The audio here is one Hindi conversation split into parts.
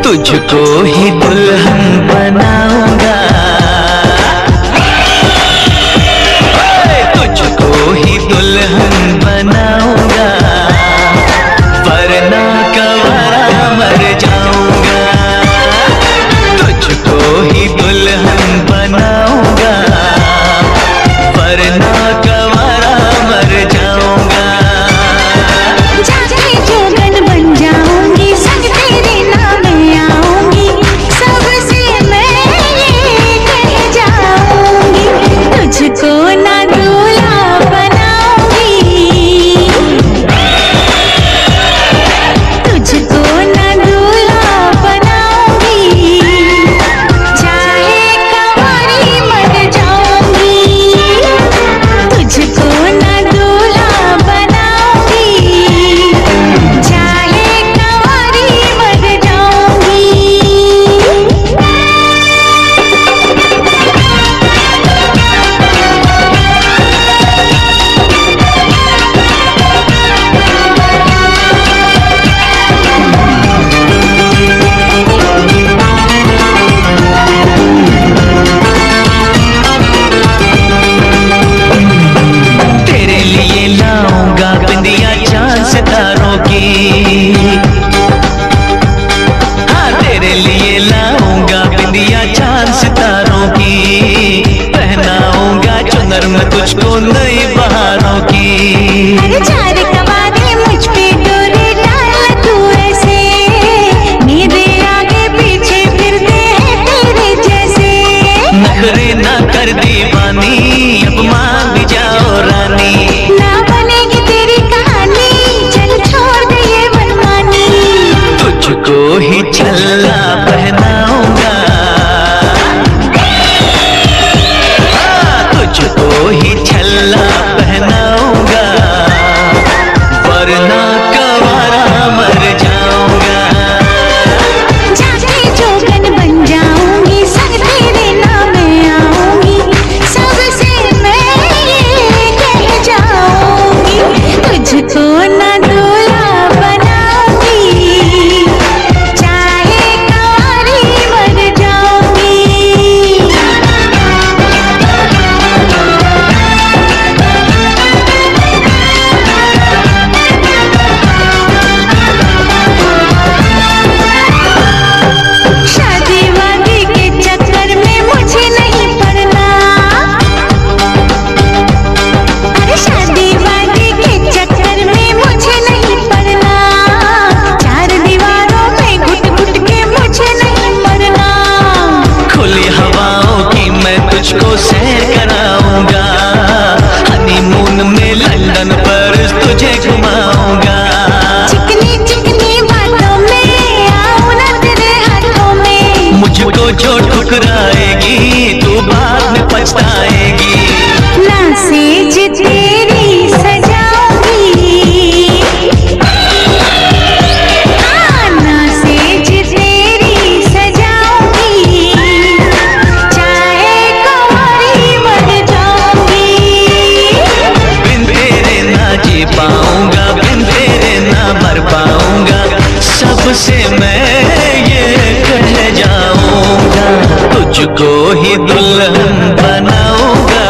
तुझको ही दुल्हन बनाऊंगा, तुझको ही दुल्हन बनाऊंगा, वरना कवारा मर जाऊंगा। तुझको ही दुल्हन बनाऊंगा, वरना कवारा मर जाऊंगा। जाके जोगन बन जाऊंगी, संग तेरे नाम आऊंगी, सबसे मैं ये कह जाऊंगी, तुझको ना दूल्हा बनाऊंगी, तुझको ना दूल्हा बनाऊंगी, चाहे कंवारी मर जाऊंगी, तुझको ना दूल्हा बनाऊंगी, चाहे कंवारी मर जाऊंगी। तेरे लिए लाऊंगा बिंदिया चांद सितारों की, हाँ तेरे लिए लाऊंगा बिंदिया चांद सितारों की, पहनाऊंगा चुनर में तुझको नई बहारों की। अरे चार कवारे मुझ पे डोरे डाल तू ऐसे, मेरे आगे पीछे फिरते हैं तेरे जैसे, नखरे ना कर दीवानी, अब मान भी जाओ रानी, ना बनेगी तेरी कहानी, चल छोड़ दे ये मनमानी, तुझको ही छल्ला पहनाऊंगा, हाँ, तुझको ही छल्ला पहनाऊंगा, वरना कवारा मर जाऊंगा। जाके जोगन बन जाऊंगी, संग तेरे नाम आऊंगी, सबसे मैं ये कह जाऊंगी, तुझको ना दूल्हा बनाऊंगी, चाहे कंवारी मर जाऊंगी। शादी वादी के चक्कर में मुझे नहीं पड़ना, अरे शादी वादी के चक्कर में मुझे नहीं पड़ना, चार दीवारों में घुट घुट के मुझे नहीं मरना, खुली हवाओं की मैं तुझको सैर कराऊंगा, हनीमून में लंदन पर तुझे घुमाऊंगा, चिकनी चिकनी बातों में आऊं ना तेरे हाथों में, मुझको जो ठुकराएगी तू बाद में पछताएगी। ना सेज तेरी सजाऊंगी, हाँ ना सेज तेरी सजाऊंगी, चाहे कंवारी मर जाऊंगी, बिन तेरे ना जी पाऊंगा, बिन तेरे ना मर पाऊंगा, सबसे मैं ये कह जाऊंगा, तुझको ही दुल्हन बनाऊंगा,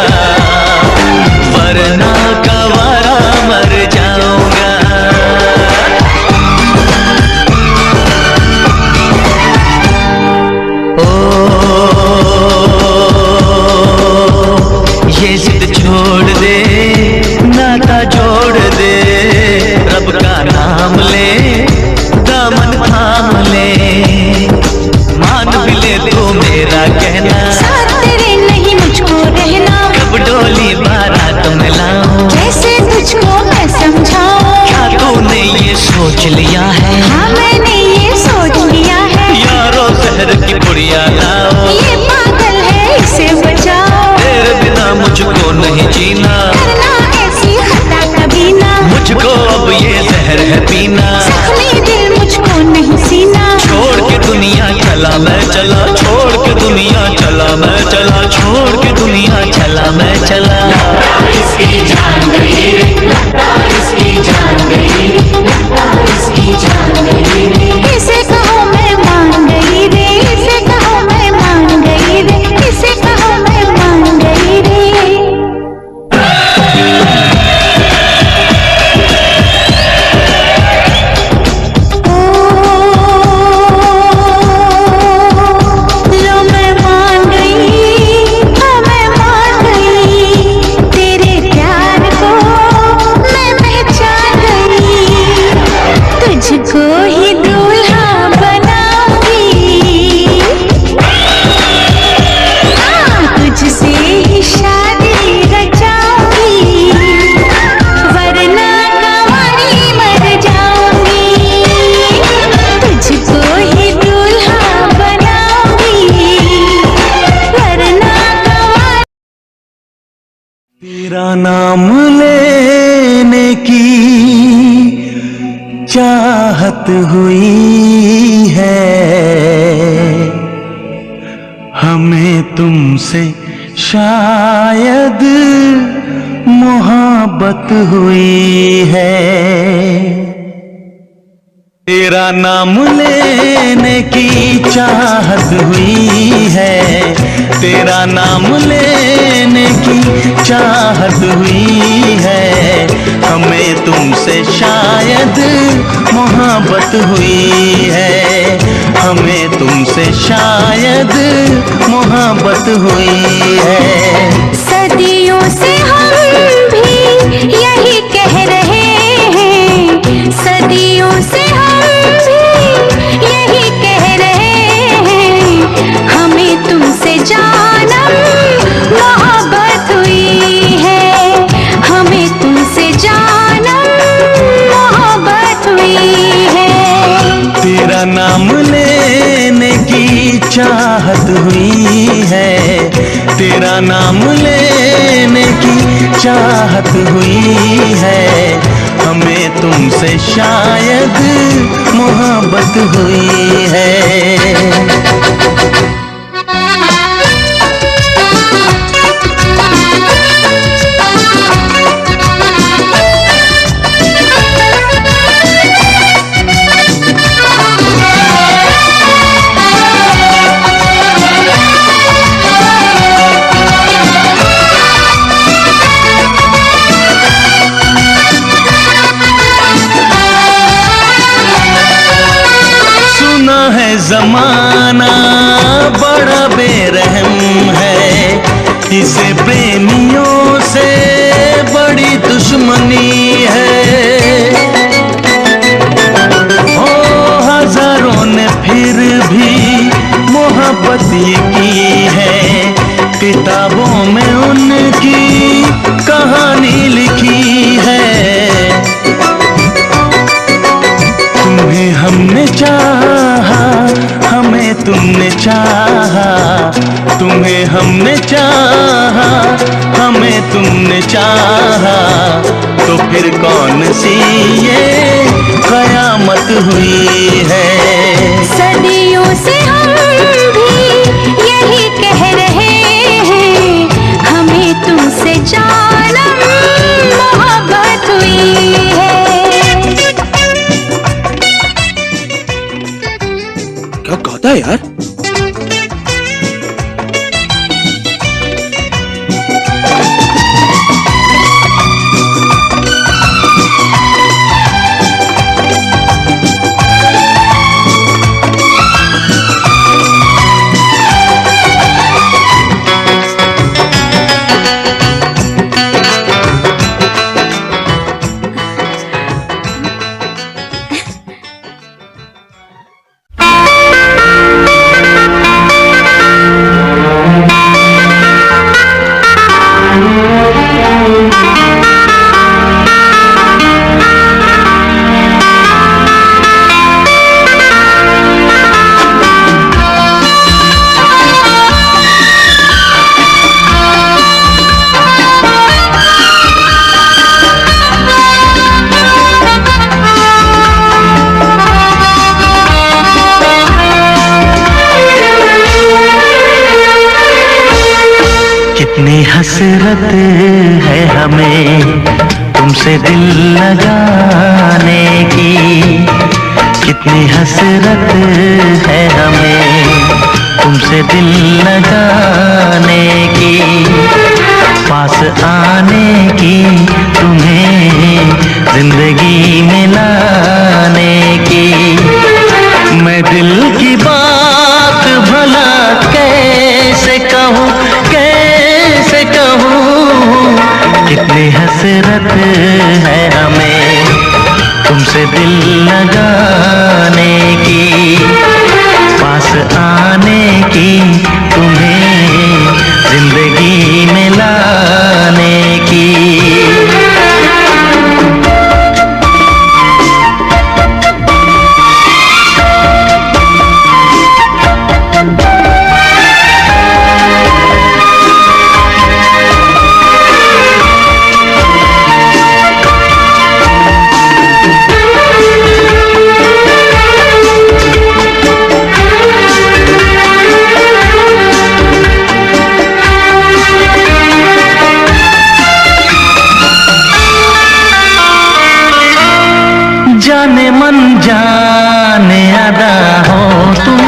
वरना कवारा मर जाऊंगा। ये जिद छोड़ दे, नाता जोड़ दे, रब का नाम ले, दामन थाम ले, मान भी ले तो मेरा कहना, साथ नाम लेने की चाहत हुई है, हमें तुमसे शायद मोहब्बत हुई है। तेरा नाम लेने की चाहत हुई है, तेरा नाम लेने की चाहत हुई है, हमें तुमसे शायद मोहब्बत हुई है, हमें तुमसे शायद मोहब्बत हुई है। सदियों से हम भी यही कह रहे हैं, सदियों से हम भी यही कह रहे हैं, हमें तुमसे जानम मोहब्बत हुई है, हमें तुमसे जानम मोहब्बत हुई है। तेरा नाम लेने की चाहत हुई है, तेरा नाम लेने की चाहत हुई है, हमें तुमसे शायद मोहब्बत हुई है। जमाना बड़ा बेरहम है, इसे प्रेमियों से बड़ी दुश्मनी है। ओ हजारों ने फिर भी मोहब्बत की है, किताबों में उनकी कहानी लिखी है। तुम्हें हमने चाहा, हमें तुमने चाहा, तुम्हें हमने चाहा, हमें तुमने चाहा, तो फिर कौन सी ये कयामत हुई है। सदियों से हम भी यही कह रहे हैं, हमें तुमसे जानम मोहब्बत हुई है। क्या गाता है यार? कितनी हसरत है हमें तुमसे दिल लगाने की, कितनी हसरत है हमें तुमसे दिल लगाने की, पास आने की, तुम्हें जिंदगी में लाने की। मैं दिल की बात भला कैसे कहूँ, कैसे कहूँ, कितनी हसरत है हमें तुमसे दिल लगाने की, पास आने की, तुम्हें जिंदगी में लाने की। जाने मन जाने अदा हो तुम,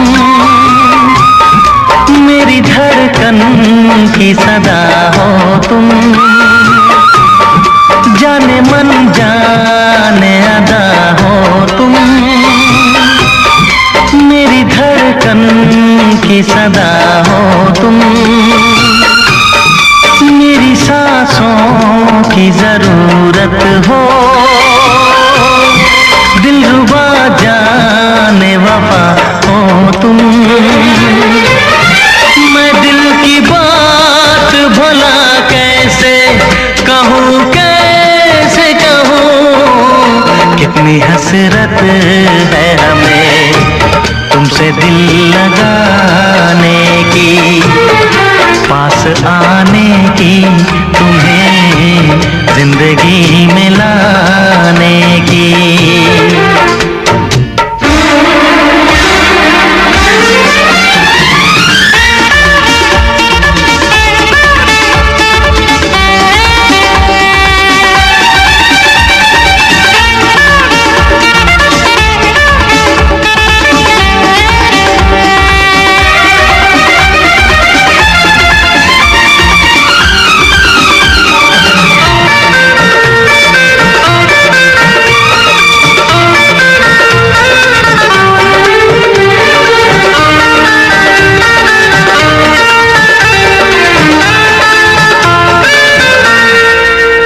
मेरी धड़कन की सदा हो तुम। जाने मन जाने अदा हो तुम, मेरी धड़कन की सदा हो तुम। मेरी सांसों की जरूरत हो, दिलरुबा जाने वफा हो तुम। मैं दिल की बात भला कैसे कहूँ, कैसे कहूँ। कितनी हसरत है हमें तुमसे दिल लगाने की, पास आने की, तुम्हें जिंदगी में लाने की।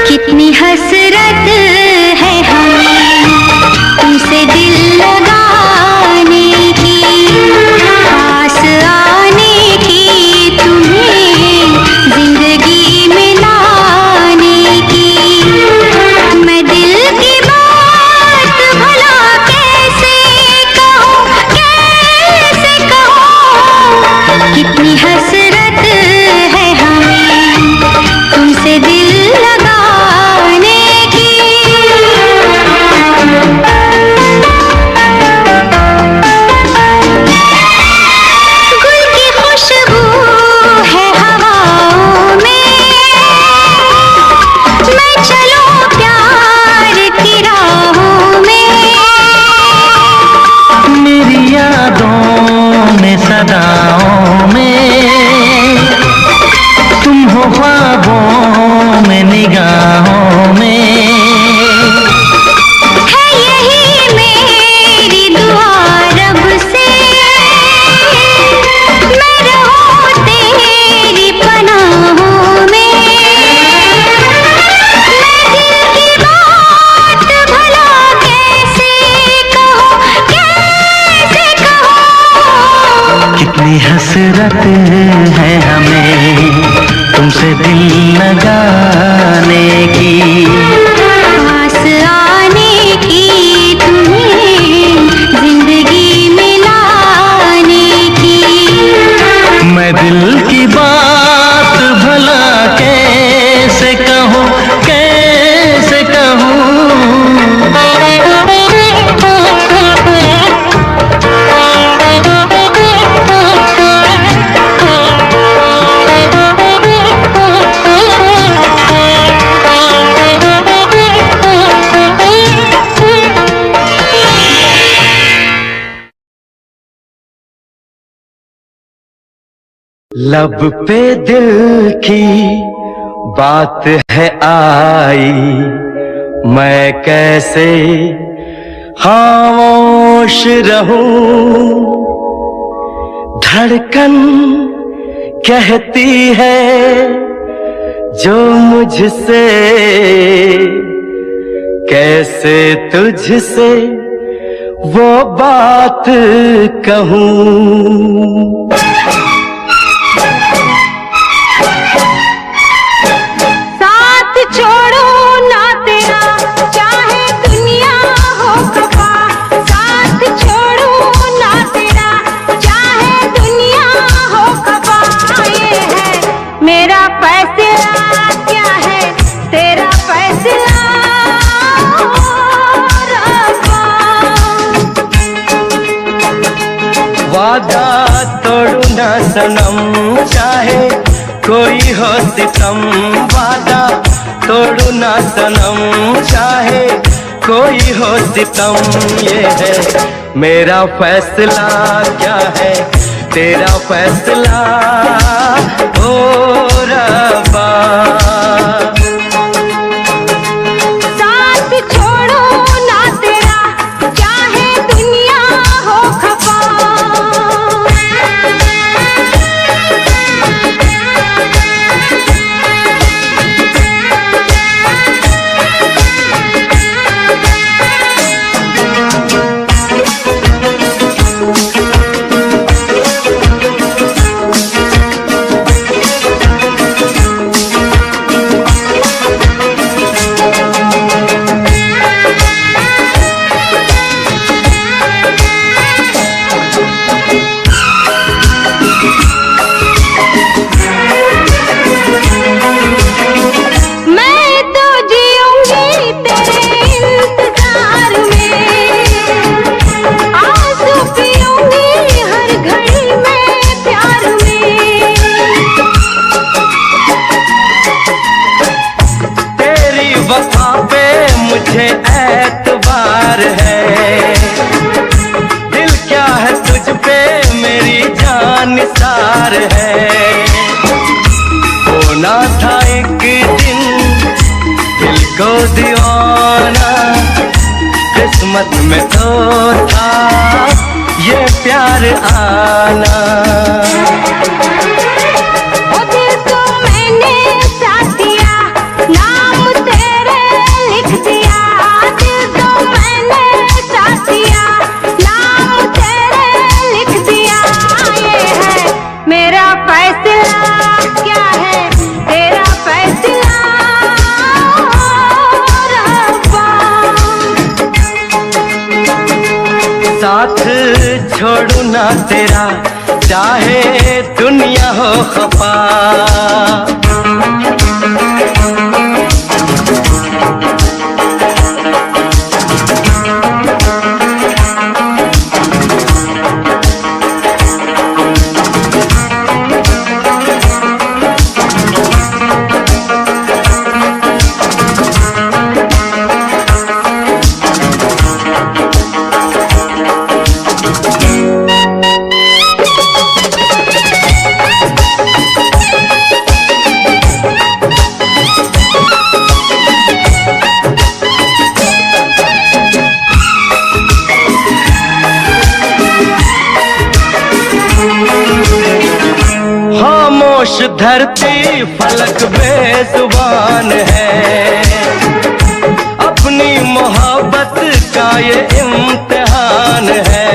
कितनी हसरत है हमें तुमसे दिल लगाने की, पास आने की, तुम्हें जिंदगी में लाने की। मैं दिल की बात भला कैसे कहूँ, कैसे कहूँ। कितनी हसरत है हमें तुमसे दिल लगाने की। गुल की खुशबू है हवाओं में, मैं चलूं प्यार की राहों में। मेरी यादों में सदाओं में, तुम हो ख्वाबों में निगाहों में। है यही मेरी दुआ रब से, मैं रहूं तेरी पनाहों में। मैं दिल की बात भला कैसे कहूँ, कैसे कहूँ। कितनी हसरत है हमें तुमसे दिल लगाने की, पास आने की, तुम्हें जिंदगी में लाने की। मैं दिल की बात भला कैसे कहूँ, कैसे कहूँ। लब पे दिल की बात है आई, मैं कैसे खामोश रहूं। धड़कन कहती है जो मुझसे, कैसे तुझसे वो बात कहूं। साथ छोड़ो ना तेरा चाहे दुनिया हो खफा, साथ छोड़ो ना तेरा चाहे दुनिया हो खफा। ये है मेरा फैसला, क्या है तेरा फैसला रब्बा। वादा तोड़ू ना सनम चाहे कोई हो सितम, वादा तोड़ू ना सनम चाहे कोई हो सितम, ये है मेरा फैसला। क्या है तेरा फैसला ओ रब्बा। साथ छोड़ो ना तेरा, चाहे दुनिया हो खफा। मुझे एतबार है, दिल क्या है तुझ पे मेरी जान निसार है। होना था एक दिन दिल को दीवाना, किस्मत में तो था ये प्यार आना। साथ छोड़ू ना तेरा, चाहे दुनिया हो खफा। खामोश धरती फलक बेजुबान है, अपनी मोहब्बत का ये इम्तिहान है।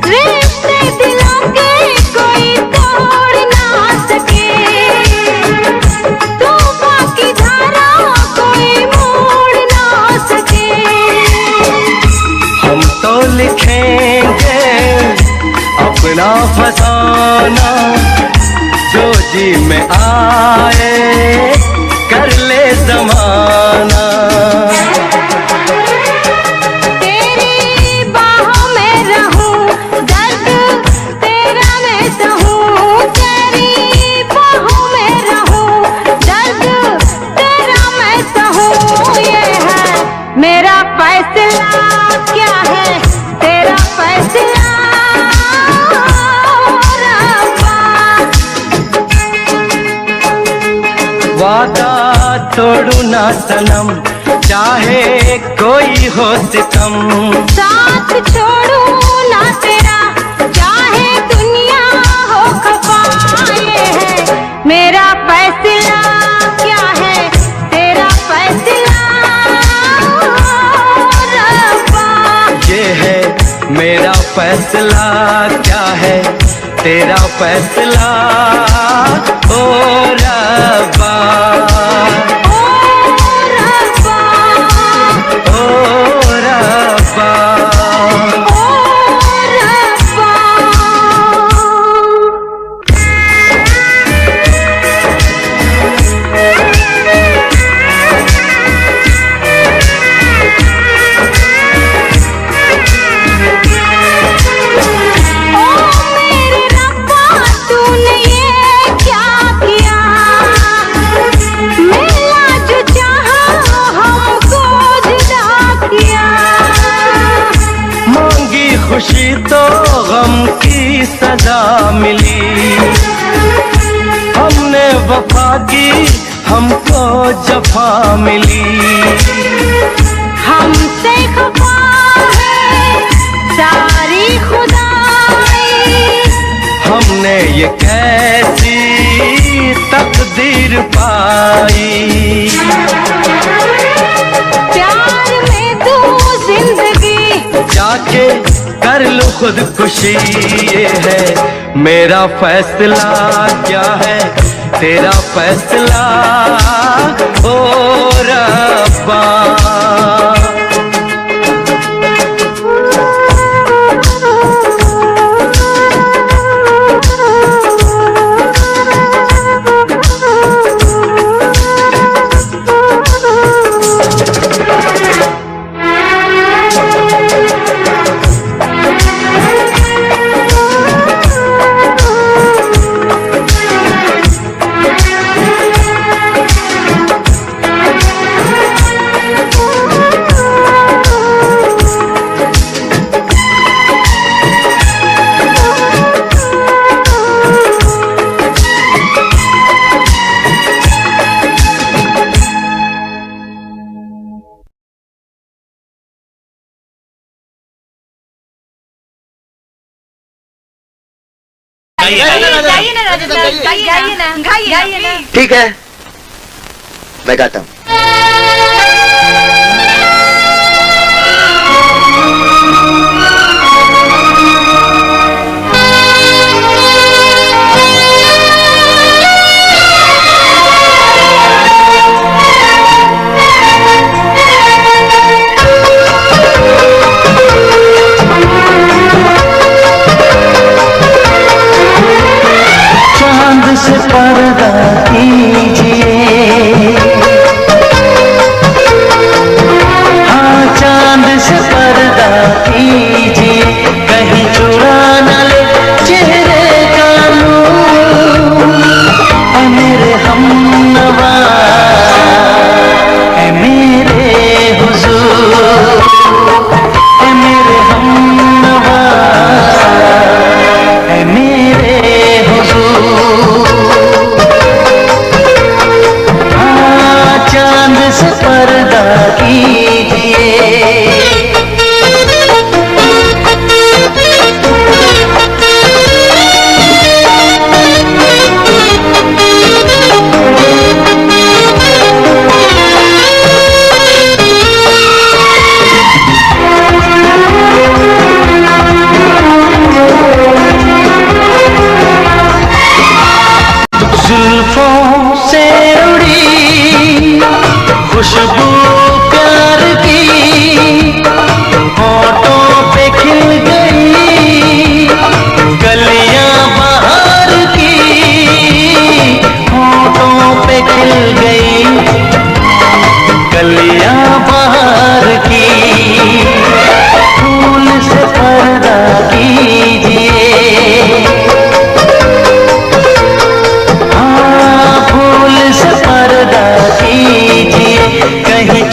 रिश्ते दिलों के कोई तोड़ ना सके, तूफान की धारा कोई मोड़ ना सके। हम तो लिखेंगे अपना फसाना, जो जी में आए कर ले ज़माना। तेरी बाहों में रहूं, दर्द तेरा मैं सहूं। तेरी बाहों में रहूं, दर्द तेरा मैं सहूं। ये है मेरा फैसला। क्या है तेरा फैसला रब्बा। वादा तोड़ू ना सनम, चाहे कोई हो सितम। साथ छोड़ू ना तेरा, चाहे दुनिया हो खफा। ये है मेरा फैसला। क्या है तेरा फैसला रब्बा। ये है मेरा फैसला। क्या है तेरा फैसला ओ रब्बा। सजा मिली। हमने वफा की, हमको जफा मिली। हमसे खफा है सारी खुदाई, हमने ये कैसी तकदीर पाई। प्यार में तू जिंदगी जाके कर लो खुदकुशी, ये है मेरा फैसला। क्या है तेरा फैसला ओ रब्बा। गाइए ना राजा साहब, गाइए ना। ठीक है, मैं गाता हूँ। चांद से पर्दा कीजिए, हाँ चांद से पर्दा कीजिए, कहीं चुरा न ले चेहरे का नूर। ऐ मेरे हमनवा, ऐ मेरे हुजूर, ऐ मेरे हमनवा, ऐ मेरे हुजूर। हाँ चांद से पर्दा कीजिए। जुल्फों से उड़ी खुशबू प्यार की, होठों पे खिल गई कलियां बहार की, होठों पे खिल गई कलियां बहार की। फूल से पर्दा कीजिए, फूल से पर्दा कीजिए, कहीं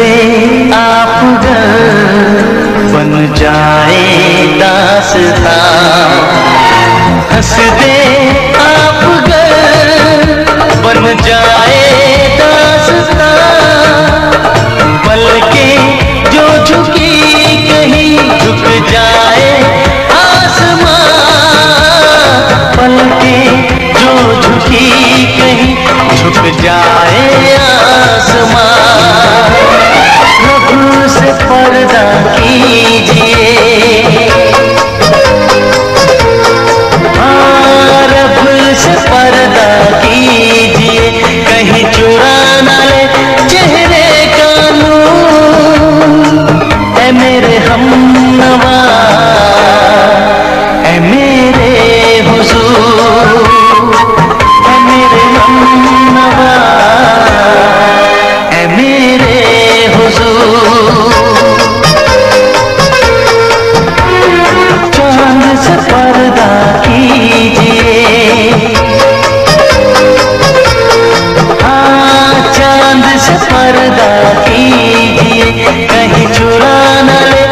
दे आप गर बन जाए दास्तां, हंस दे आप गर बन जाए दास्तां, पलकें जो झुकी कहीं झुक जाए आसमां, पलकें जो झुकी कहीं झुक जाए आसमां, रब से पर्दा कीजिए, हाँ रब से पर्दा कीजिए, कहीं चुरा न ले चेहरे का नूर, ऐ मेरे हमनवा ऐ मेरे हुजूर, ऐ मेरे हमनवा ऐ मेरे हुजूर, चांद से पर्दा कीजिए, हाँ चांद से पर्दा कीजिए, कहीं चुरा न ले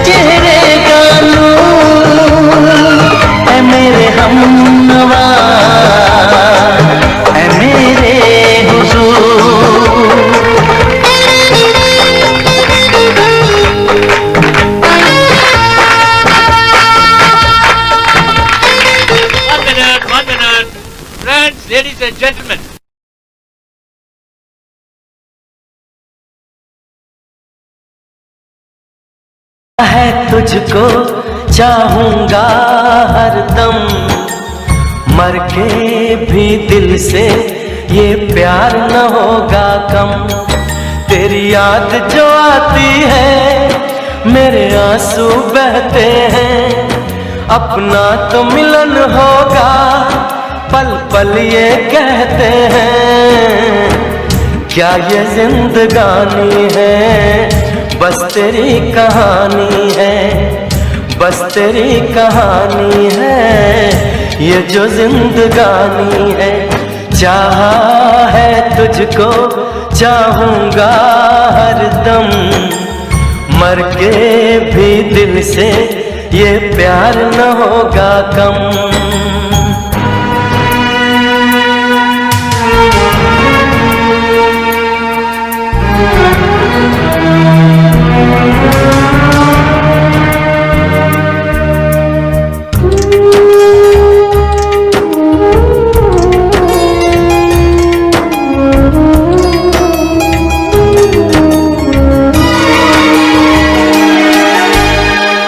चेहरे का नूर, ऐ मेरे हमनवा ऐ मेरे हुजूर। One minute. Friends, ladies and gentlemen. है तुझको चाहूंगा हरदम, मर के भी दिल से ये प्यार न होगा कम, तेरी याद जो आती है मेरे आंसू बहते हैं, अपना तो मिलन होगा पल पल ये कहते हैं, क्या ये जिंदगानी है बस तेरी कहानी है, बस तेरी कहानी है ये जो जिंदगानी है, चाहा है तुझको चाहूंगा हरदम, मर के भी दिल से ये प्यार न होगा कम।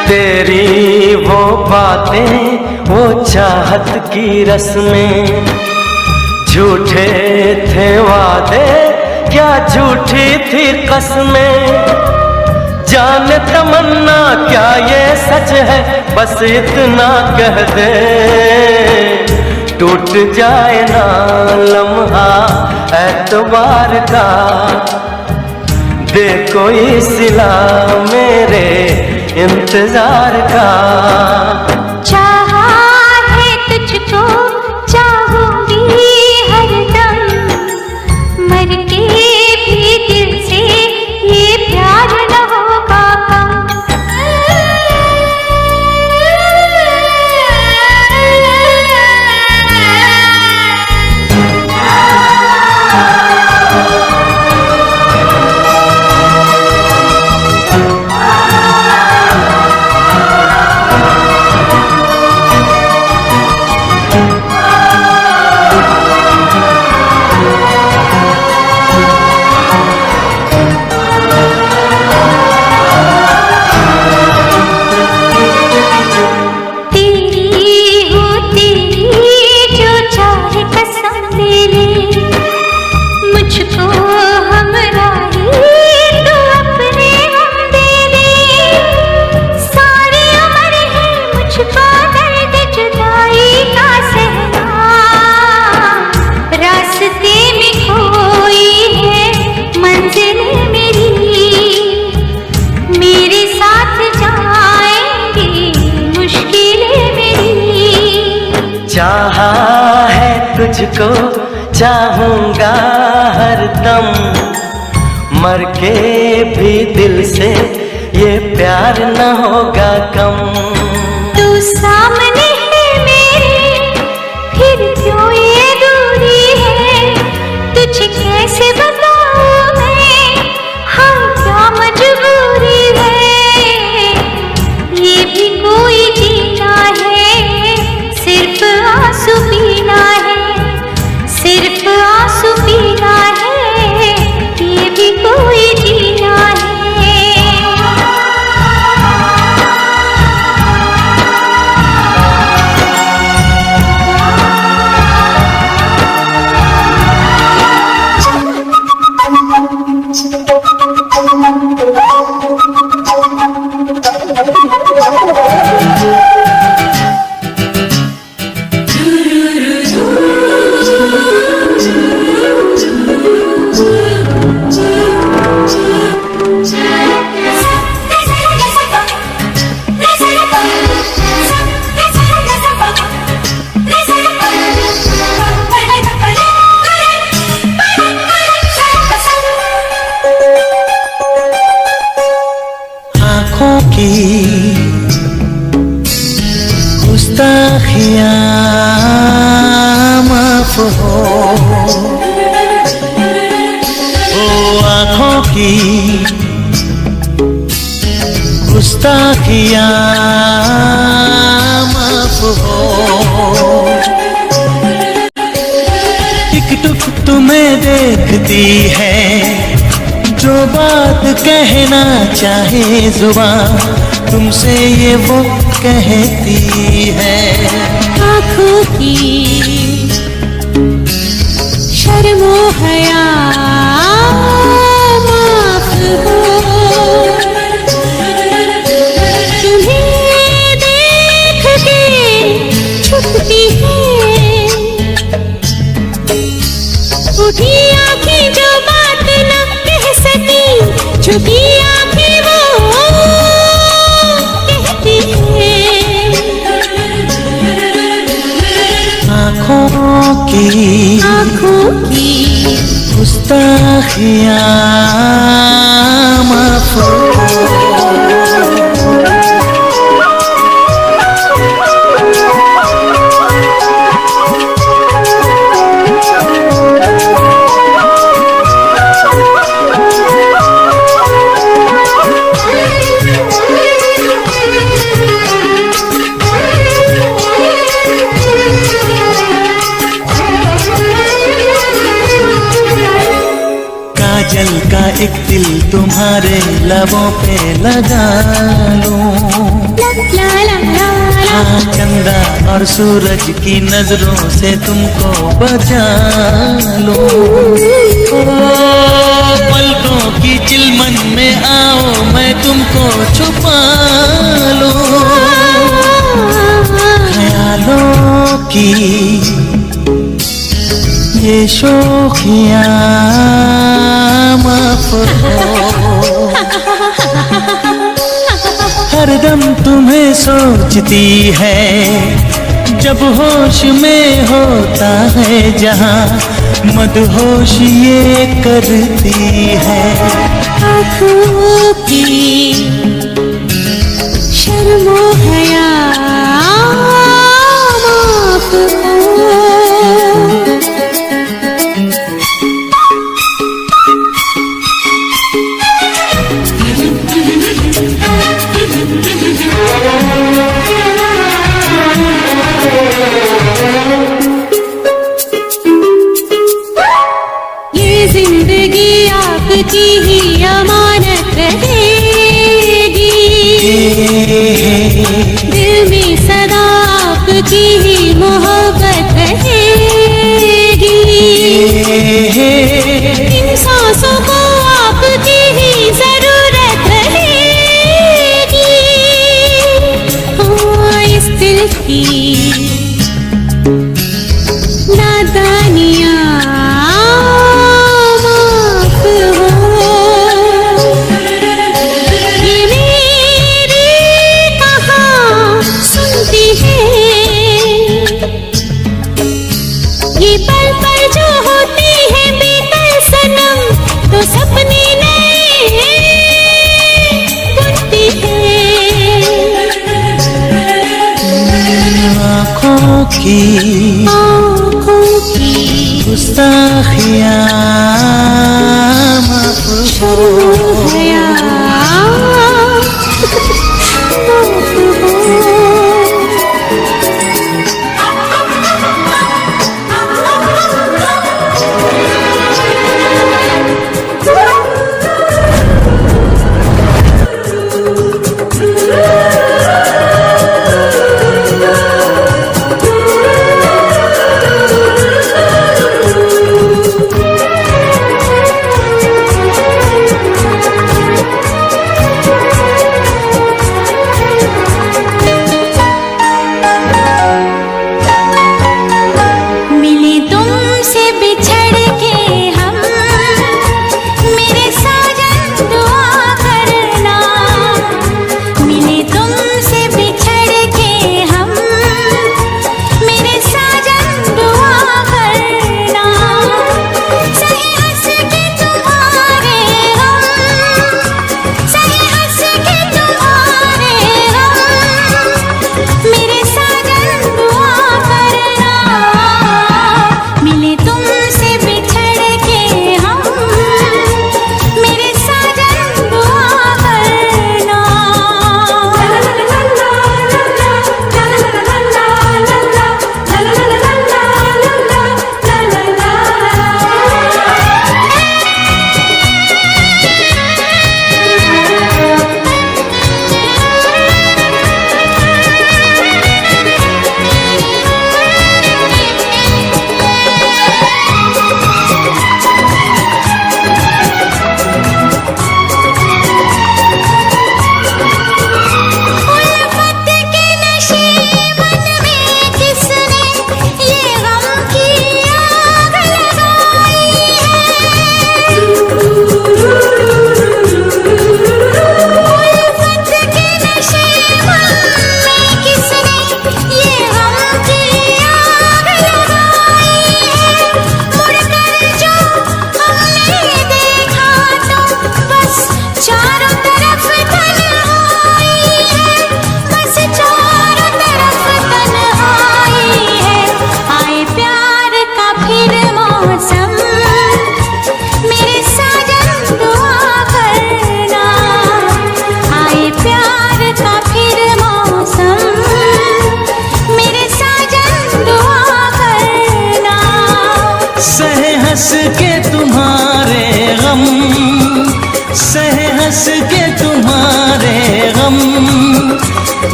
तेरी वो बातें वो चाहत की रस्में, झूठे थे वादे क्या झूठी थी कसमें, जाने तमन्ना क्या ये सच है बस इतना कह दे, टूट जाए ना लम्हा एतबार का, दे कोई सिला मेरे इंतजार का। चाहा है तुझको चाहूंगी हरदम, मर के भी दिल से ये प्यार न होगा कम। तुझको चाहूंगा हरदम, मर के भी दिल से ये प्यार न होगा कम। तू सामने है मेरे, फिर क्यों ये दूरी है? तुझे कैसे बताऊं मैं, हाँ क्या मजबूरी है? ये भी कोई जीना है, सिर्फ आंसू पीना है, सिर्फ आंसू पीना है, ये भी कोई जीना है। आँखों की गुस्ताखियाँ माफ हो, ओ आँखों की गुस्ताखियाँ माफ हो। टिक टुक तुम्हें देखती है, जो बात कहना चाहे जुबान, तुमसे ये वो कहती है। आँखों की शर्मो हया माफ हो, तुम्हें देख के छुपती है, उठी आँखें जो बात न कह सकी, झुकी आँखें वो कहती है। आँखों की गुस्ताखियाँ माफ हो। काजल का एक दिल तुम्हारे लबों पे लगा लूं, हाँ चंदा और सूरज की नजरों से तुमको बचा लूं। ओ पलकों की चिलमन में आओ, मैं तुमको छुपा लूं। ख्यालों की ये शोखियाँ माफ हो, हरदम तुम्हें सोचती है, जब होश में होता है जहाँ, मदहोश ये करती है। आँखों की शर्मो हया माफ हो। ये जिंदगी आपकी ही अमानत रहेगी, दिल में सदा आपकी ही मोहब्बत रहेगी, इन सांसों को आपकी ही जरूरत रहेगी। हाँ इस दिल की नादानियाँ माफ हो, ये मेरी कहाँ सुनती है, ये पल पल जो होती है बेकल सनम, तो सपने की गुस्ताखियाँ माफ हो। हंस के तुम्हारे गम, सहे हंस के तुम्हारे गम,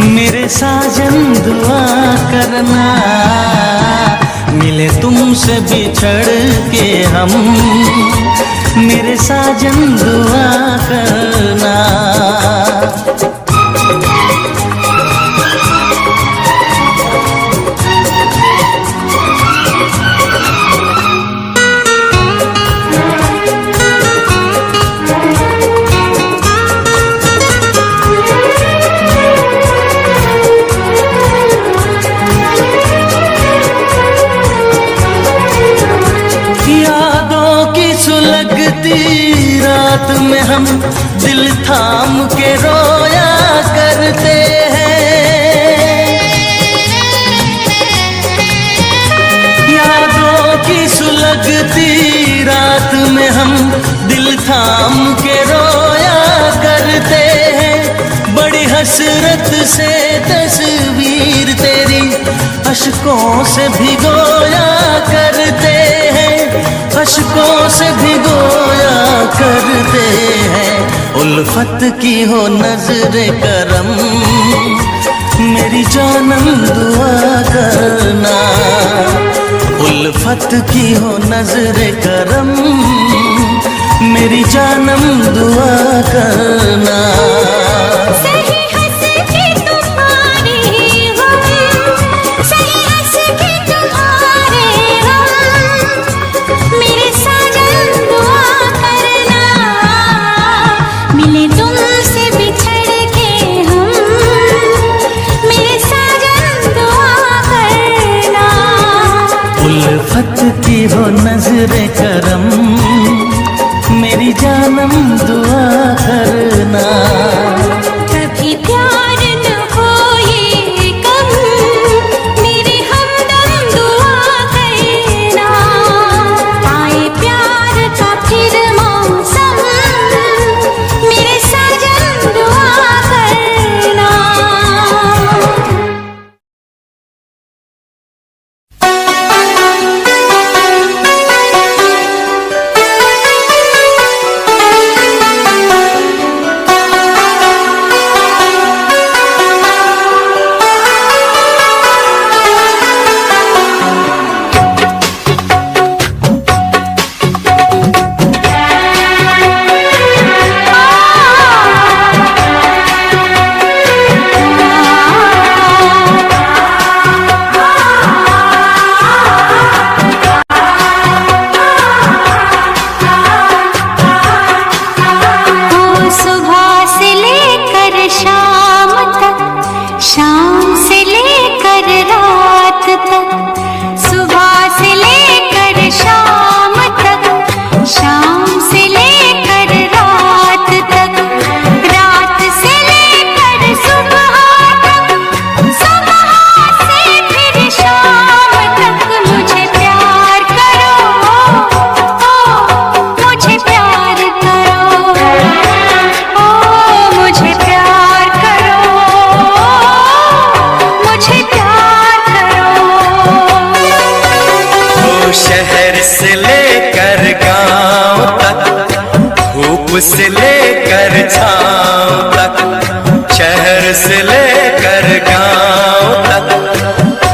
मेरे साजन दुआ करना, मिले तुमसे बिछड़ के हम, मेरे साजन दुआ करना। सुलगती रात में हम दिल थाम के रोया करते हैं, यादों की सुलगती रात में हम दिल थाम के रोया करते हैं, बड़ी हसरत से तस्वीर तेरी अश्कों से भिगोया करते हैं, अश्कों से भिगोया करते हैं। उल्फत की हो नजरे करम, मेरी जानम दुआ करना, उल्फत की हो नजरे करम, मेरी जानम दुआ करना। उल्फत की हो नजरे करम, मेरी जानम दुआ करना। कभी प्यार न हो ये कम, मेरे हमदम धूप से लेकर छाँव तक, शहर से लेकर गाँव तक,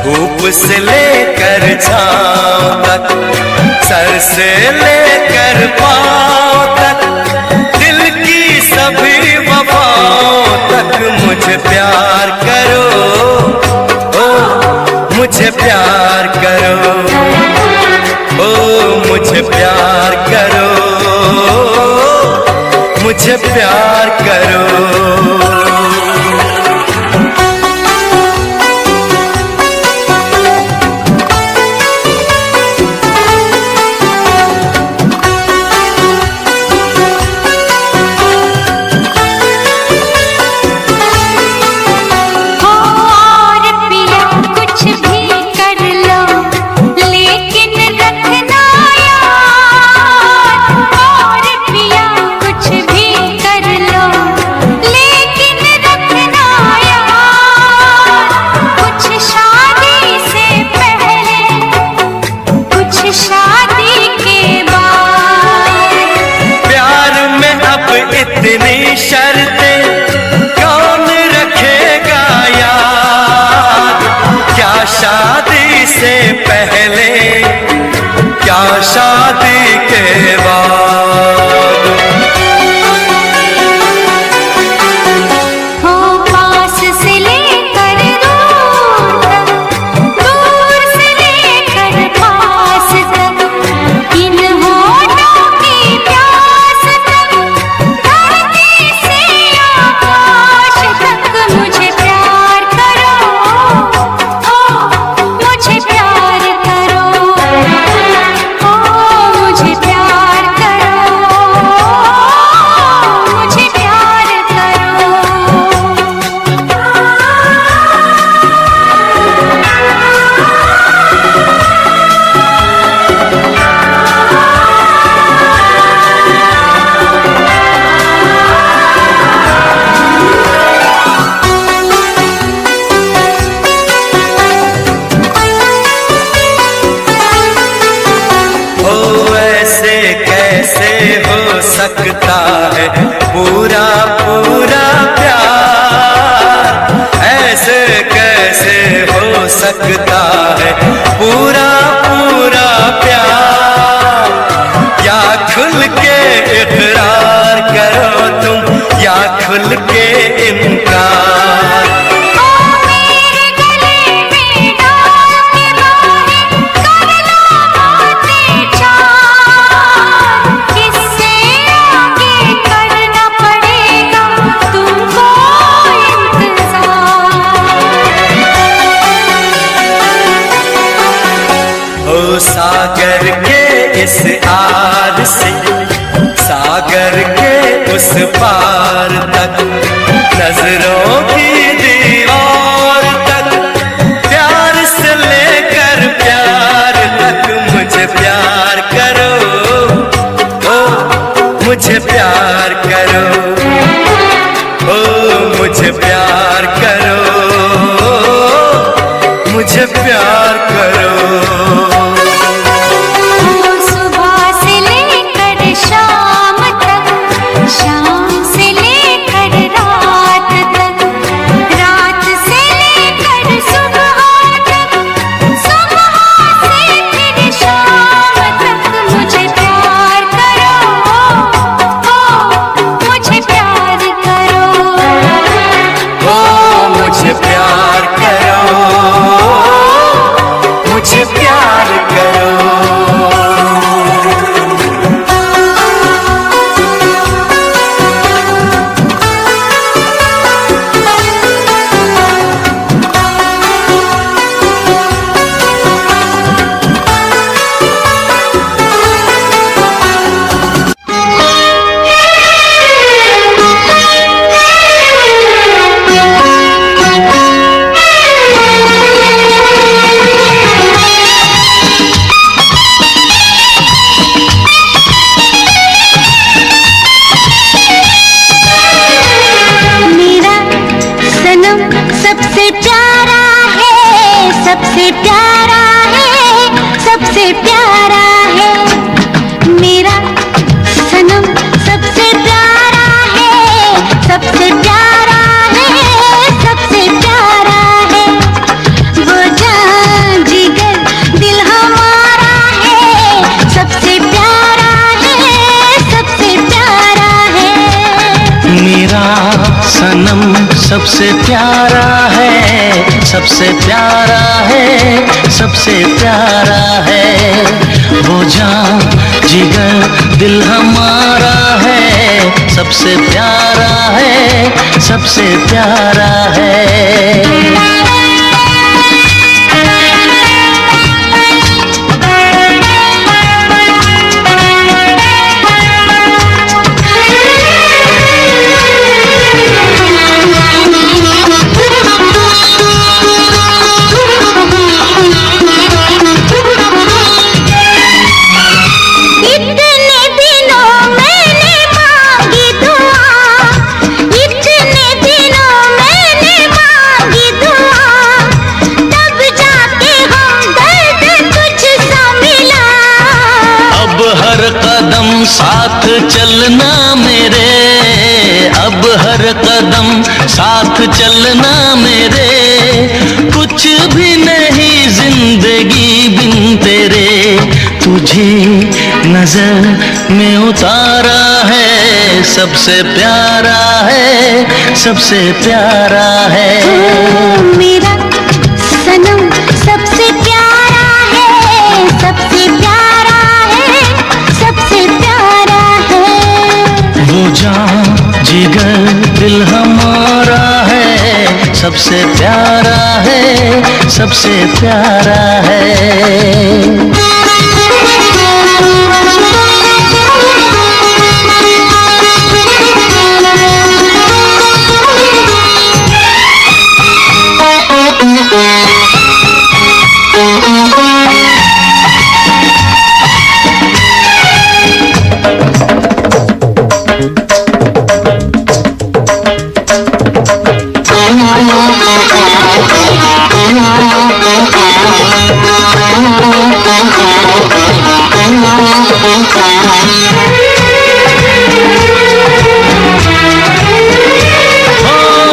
धूप से लेकर छाँव तक, सर से लेकर पाँव तक, दिल की सभी वफाओं तक मुझे प्यार करो, ओ मुझे प्यार करो, ओ मुझे प्यार करो, मुझे प्यार करो। इतनी शर्तें कौन रखेगा याद, क्या शादी से पहले, क्या शादी के बाद। हो पास से लेकर दूर तक, दूर से लेकर पास तक, इन होठों की प्यास तक, धरती से आकाश तक मुझे प्यार करो, ओ मुझे प्यार करो, ओ मुझे प्यार करो, मुझे प्यार करो। ओ ऐसे कैसे हो सकता है पूरा पूरा प्यार, ऐसे कैसे हो सकता है पूरा पूरा प्यार। या खुल के इकरार करो तुम, या खुल के इनकार। मेरे गले में डाल के बाहें कर लो बातें चार, किससे आगे करना पड़ेगा तुमको इंतजार। ओ सागर के इस आर से, सागर के उस पार तक, नजरों की दीवार तक, प्यार से लेकर प्यार तक मुझे प्यार करो, ओ मुझे प्यार करो, ओ मुझे प्यार करो, मुझे प्यार करो। सुबह से लेकर शाम तक, शाम से लेकर रात तक, रात से लेकर सुबह तक, सुबह से फिर शाम तक मुझे प्यार करो, ओ मुझे प्यार करो, ओ मुझे प्यार करो, मुझे प्यार करो। सबसे प्यारा है, सबसे प्यारा है, सबसे प्यारा है मेरा सनम, सबसे प्यारा सनम सबसे प्यारा है, सबसे प्यारा है, सबसे प्यारा है। वो जान जिगर दिल हमारा है, सबसे प्यारा है, सबसे प्यारा है। साथ चलना मेरे, अब हर कदम साथ चलना मेरे। कुछ भी नहीं जिंदगी बिन तेरे, तुझे नजर में उतारा है, सबसे प्यारा है, सबसे प्यारा है। मेरा सनम सबसे प्यारा है, सबसे प्यारा है, सबसे प्यारा है। वो जान जिगर दिल हमारा है, सबसे प्यारा है, सबसे प्यारा है।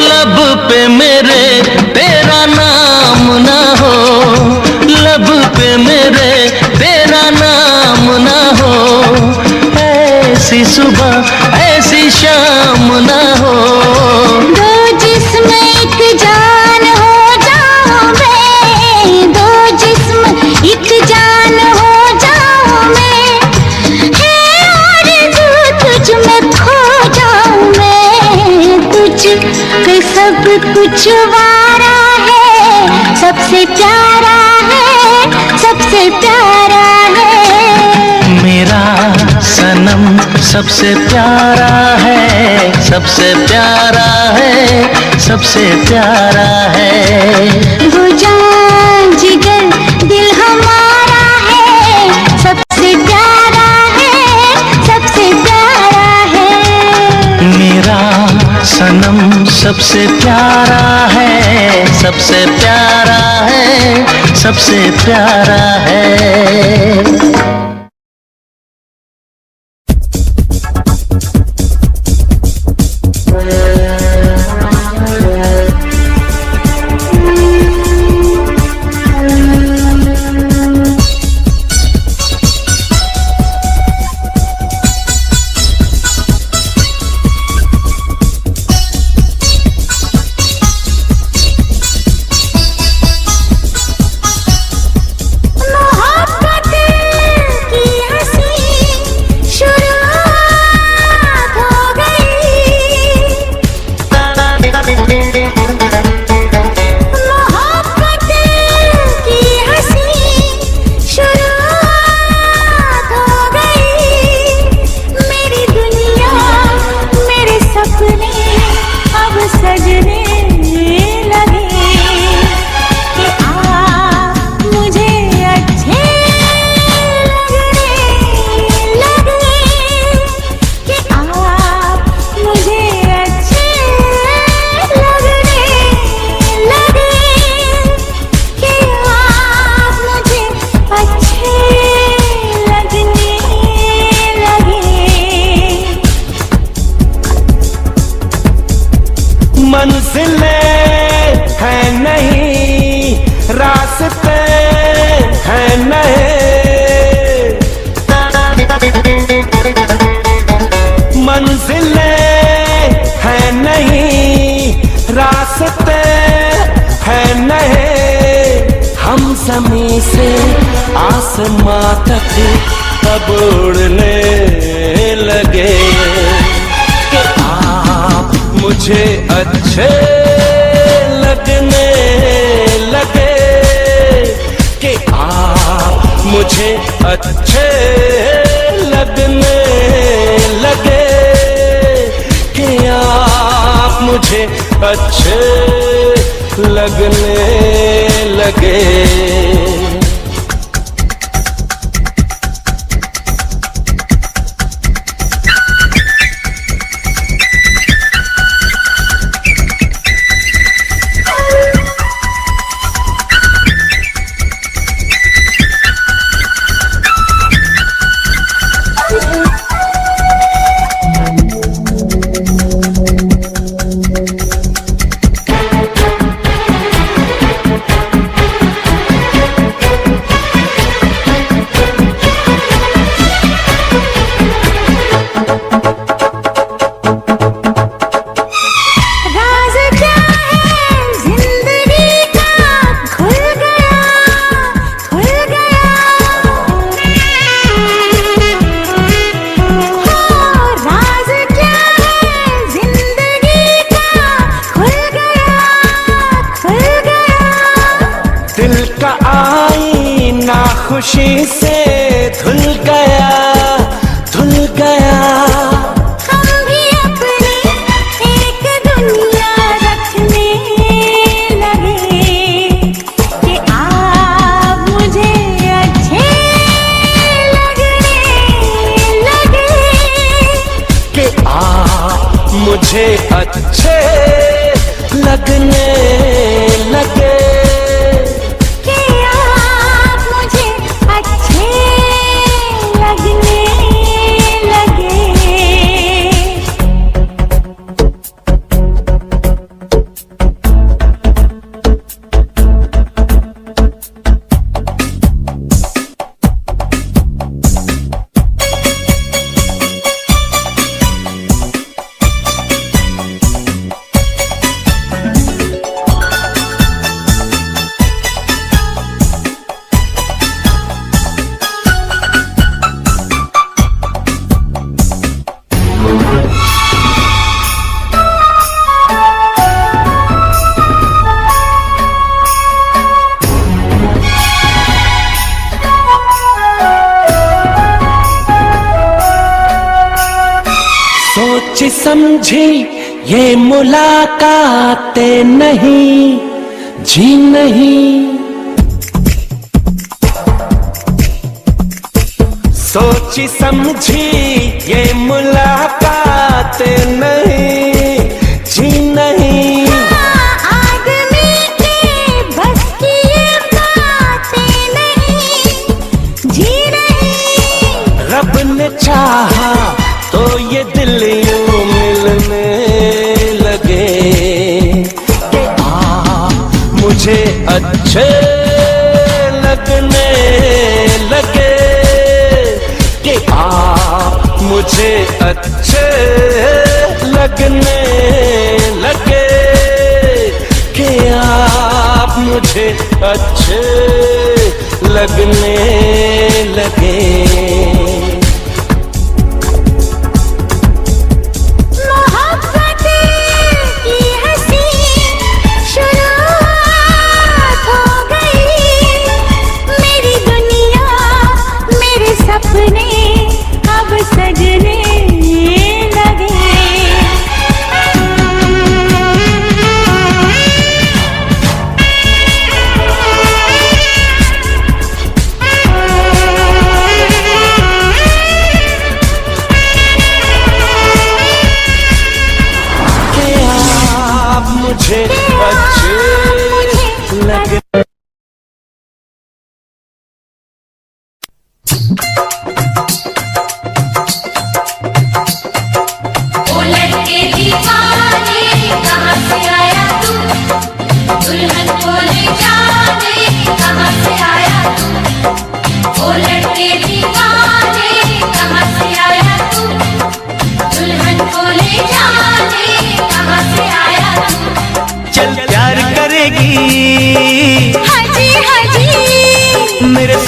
लब पे मेरे तेरा नाम ना हो, लब पे मेरे तेरा नाम ना हो। ऐसी सुबह ऐसी शाम ना हो। दो जिस्म एक जान हो जाऊं मैं, दो जिस्म एक जान हो जाऊं मैं। है आरज़ू तुझ में खो जाऊं मैं, तुझ पे सब कुछ वारा है, सबसे प्यारा है, सबसे प्यारा है। मेरा सनम सबसे प्यारा है, सबसे प्यारा है, सबसे प्यारा है। वो जान जिगर दिल हमारा है, सबसे प्यारा है, सबसे प्यारा है। मेरा सनम सबसे प्यारा है, सबसे प्यारा है, सबसे प्यारा है। मंजिलें हैं नहीं रास्ते हैं नए, हम ज़मीं से आसमां तक कब उड़ने लगे कि आप मुझे अच्छे लगने लगे, कि आप मुझे अच्छे लगने लगे, कि आप मुझे अच्छे लगने लगे। खुशी से धुल गया, धुल गया। हम भी अपनी एक दुनिया रखने लगे कि आप मुझे अच्छे लगने लगे, कि आप मुझे अच्छे लगने लगे, सोची समझी ये मुलाकातें नहीं, जी नहीं। सोची समझी ये मुलाकातें नहीं, जी नहीं। आदमी के बस की ये बातें नहीं, जी नहीं। रब ने चाहा तो ये दिल यूं मिलने लगे, कि आप मुझे अच्छे लगने लगे, कि आप मुझे अच्छे लगने लगे, कि आप मुझे अच्छे लगने लगे।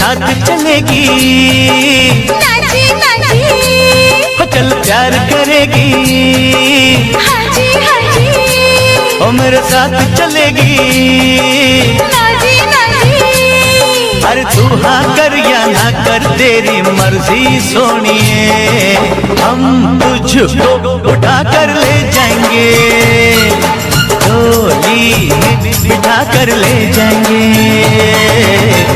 साथ चलेगी, नाजी नाजी, हो चल प्यार करेगी, हाजी हाजी, ओ मेरे साथ चलेगी, नाजी नाजी, अरे तू हाँ कर या ना कर तेरी मर्जी सोनिए, हम तुझको उठा कर ले जाएंगे, डोली में बिठा कर ले जाएंगे,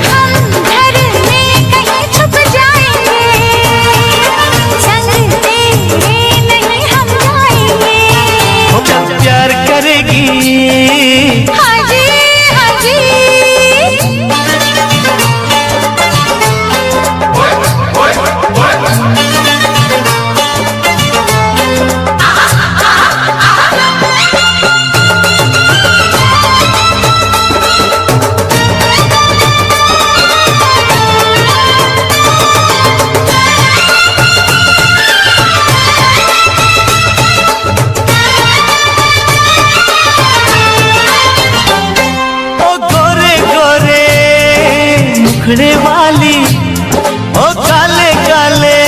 हम घर में कहीं छुप जाएंगे, संग तेरे नहीं हम जाएंगे, हो जब प्यार करेगी, हाजी हाजी, मुखड़े वाली, ओ काले काले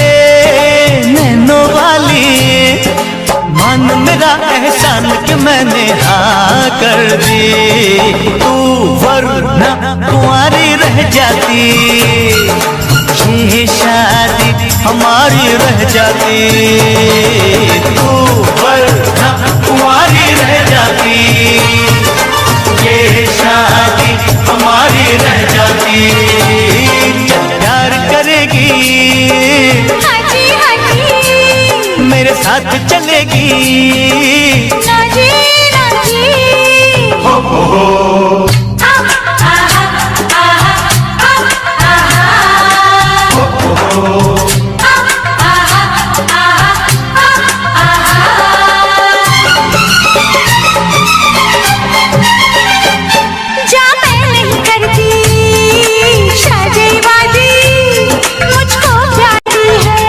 नैनों वाली, मान मेरा एहसान कि मैंने हाँ कर दी, तू वरना कुंवारी रह जाती, ये शादी हमारी रह जाती, तू वरना कुंवारी रह जाती, ये शादी हमारी रह जाती, प्यार करेगी, हाजी हाजी, मेरे साथ चलेगी, नाजी नाजी, जा मैं नहीं करती शादीवादी, मुझको प्यारी है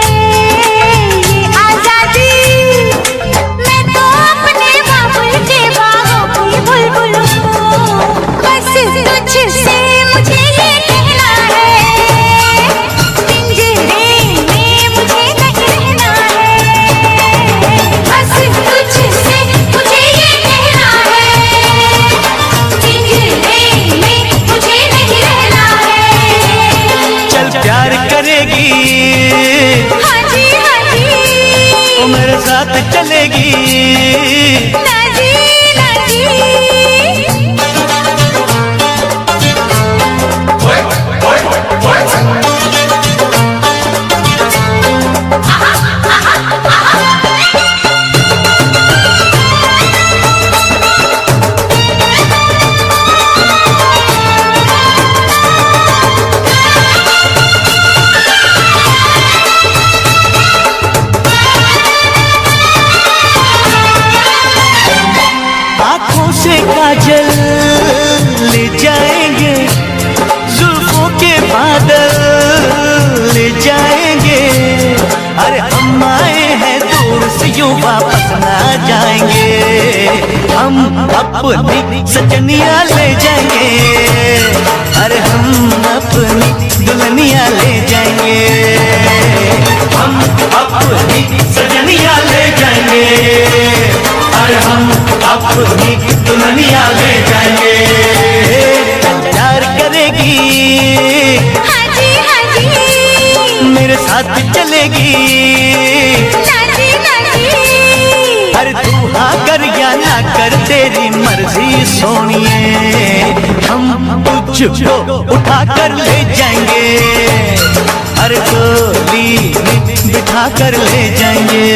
ये आजादी, मैं तो अपने बाबुल के बाहों की बुलबुल हूँ, बस तुझसे मुझे ये कहना है, पिंजरे में मुझे नहीं रहना है, बस तुझसे मुझे ये कहना है, पिंजरे में मुझे नहीं रहना है, चल प्यार करेगी, हाजी हाजी, वो मेरे साथ चलेगी, नाजी नाजी, आँखों से काजल ले जाएंगे, जुल्फों के बादल ले जाएंगे, अरे हम आए हैं दूर से यूं वापस ना जाएंगे, हम अपनी सजनिया ले जाएंगे, अरे हम अपनी दुल्हनिया ले जाएंगे, हम अपनी सजनिया ले जाएंगे, अरे हम अपनी दुल्हनिया ले जाएंगे, प्यार करेगी, हाजी हाजी, मेरे साथ चलेगी, नाजी नाजी, अरे तू हाँ कर या ना कर तेरी मर्जी सोनिए, हम तुझको उठा कर ले जाएंगे, अरे डोली में बिठा कर ले जाएंगे,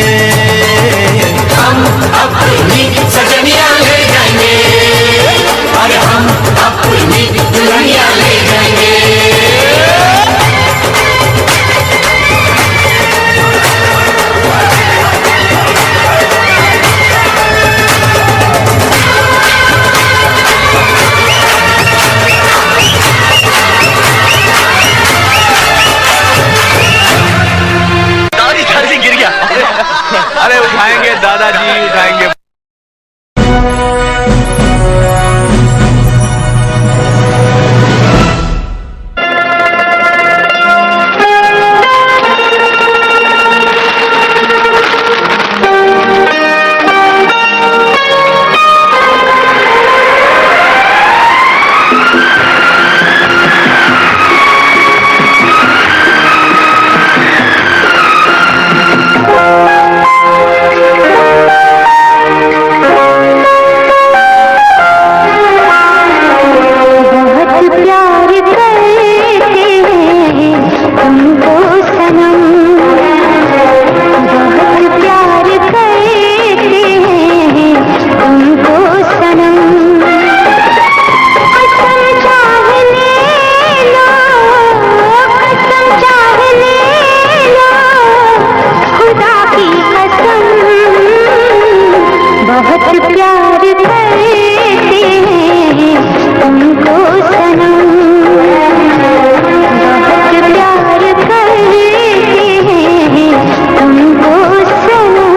हम अपनी सजनिया ले जाएंगे, अरे हम अपनी दुल्हनिया ले जाएंगे। अरे उठाएंगे दादाजी उठाएंगे। बहुत प्यार करते हैं तुमको सनम, बहुत प्यार करते हैं तुमको सनम।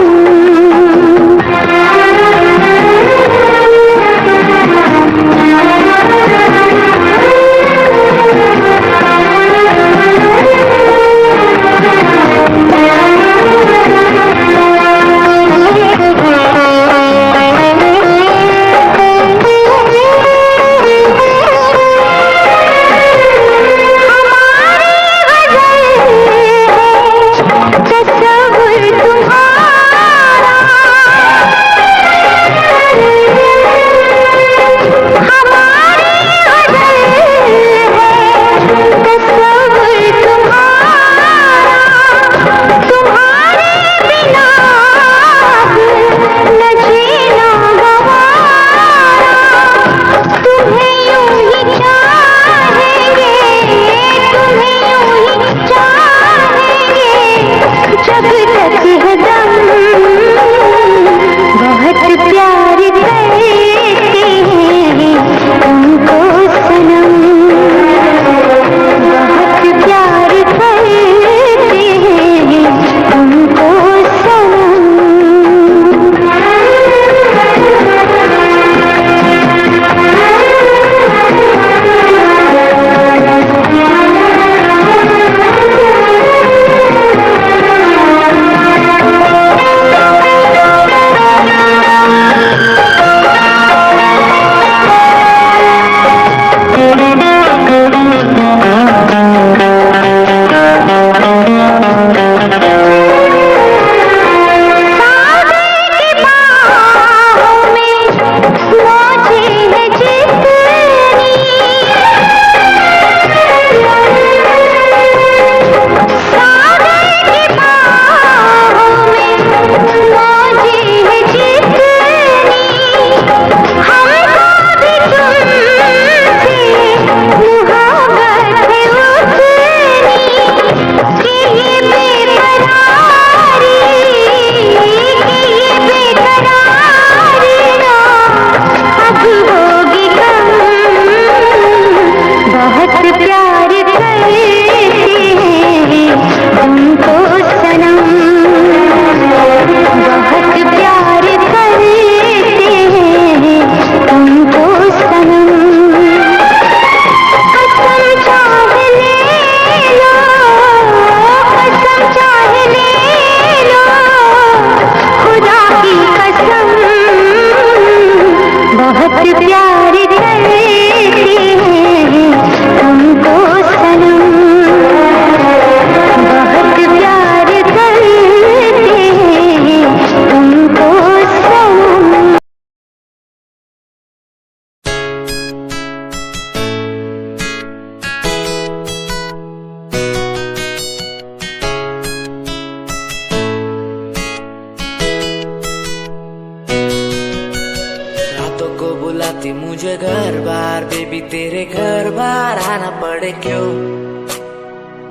बुलाती मुझे घर बार, बेबी तेरे घर बार आना पड़े क्यों?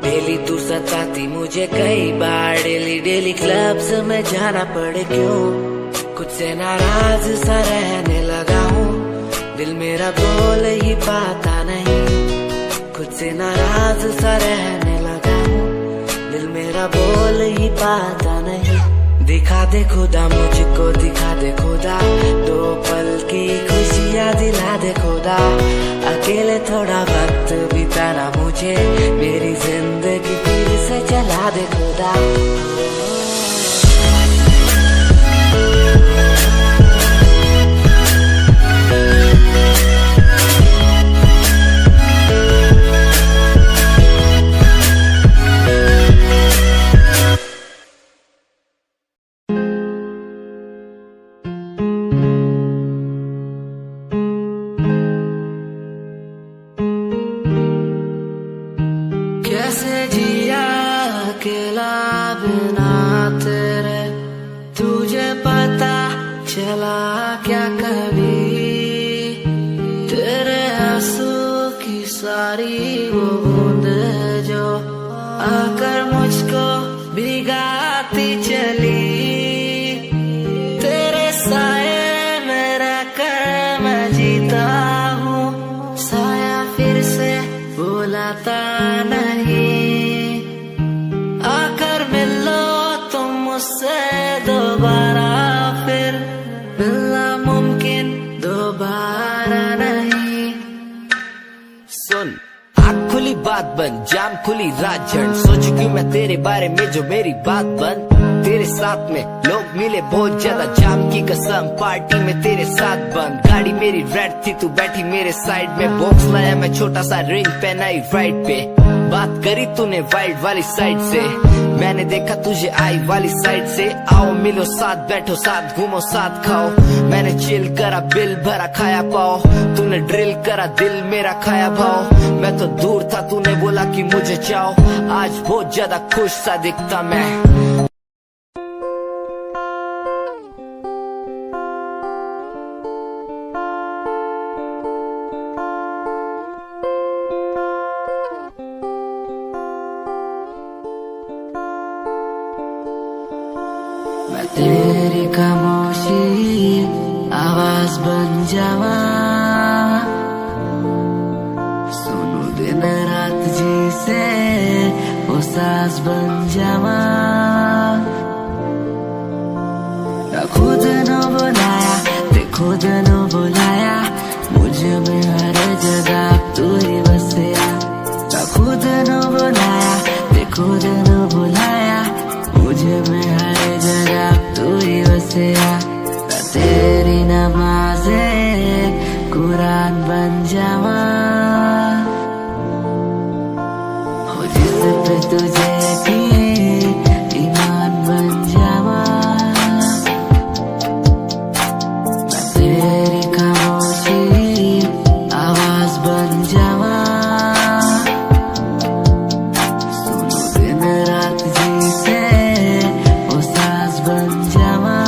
डेली तू सताती मुझे कई बार, डेली डेली क्लब्स में जाना पड़े क्यों? खुद से नाराज सा रहने लगा हूँ, दिल मेरा बोल ही पाता नहीं। खुद से नाराज सा रहने लगा हूँ, दिल मेरा बोल ही पाता नहीं। दिखा दे खुदा मुझको, दिखा दे खुदा, दो पल की खुशियाँ दिला दे खुदा। अकेले थोड़ा वक्त बिताना मुझे, मेरी जिंदगी फिर से चला दे खुदा। कैसे जिया अकेला बिना तेरे, तुझे पता चला क्या कभी? तेरे आंसू की सारी वो बूंद जो आकर मुझको भिगाती चली, तेरे साए खुली राजन। सोच क्यों मैं तेरे बारे में जो मेरी बात बन। तेरे साथ में लोग मिले बहुत ज्यादा, जाम की कसम पार्टी में तेरे साथ बंद। गाड़ी मेरी रेड थी, तू बैठी मेरे साइड में। बॉक्स लाया मैं छोटा सा, रिंग पहनाई राइट पे। बात करी तूने वाइड वाली साइड से, मैंने देखा तुझे आई वाली साइड से। आओ मिलो साथ, बैठो साथ, घूमो साथ, खाओ। मैंने चिल करा, बिल भरा, खाया पाओ। तूने ड्रिल करा, दिल मेरा खाया भाव। मैं तो दूर था, तूने बोला कि मुझे चाहो। आज बहुत ज्यादा खुश सा दिखता मैं। मैं तेरी खामोशी आवाज बन जावा, सुनू दिन रात जी से वो सास बन जावा। ना खुद न बुलाया ते खुद न बुलाया, मुझे में हर जगह तू ही बसया। ना खुद न बुलाया ते खुद न बुलाया, मुझे में हर जगह तू ही बसया। मैं तेरी नमाज़े कुरान बन जावा, हो जिस पे तुझे की ईमान बन जावा। मैं तेरी खामोशी आवाज बन जावा, सुनो दिन रात जी से वो सास बन जावा।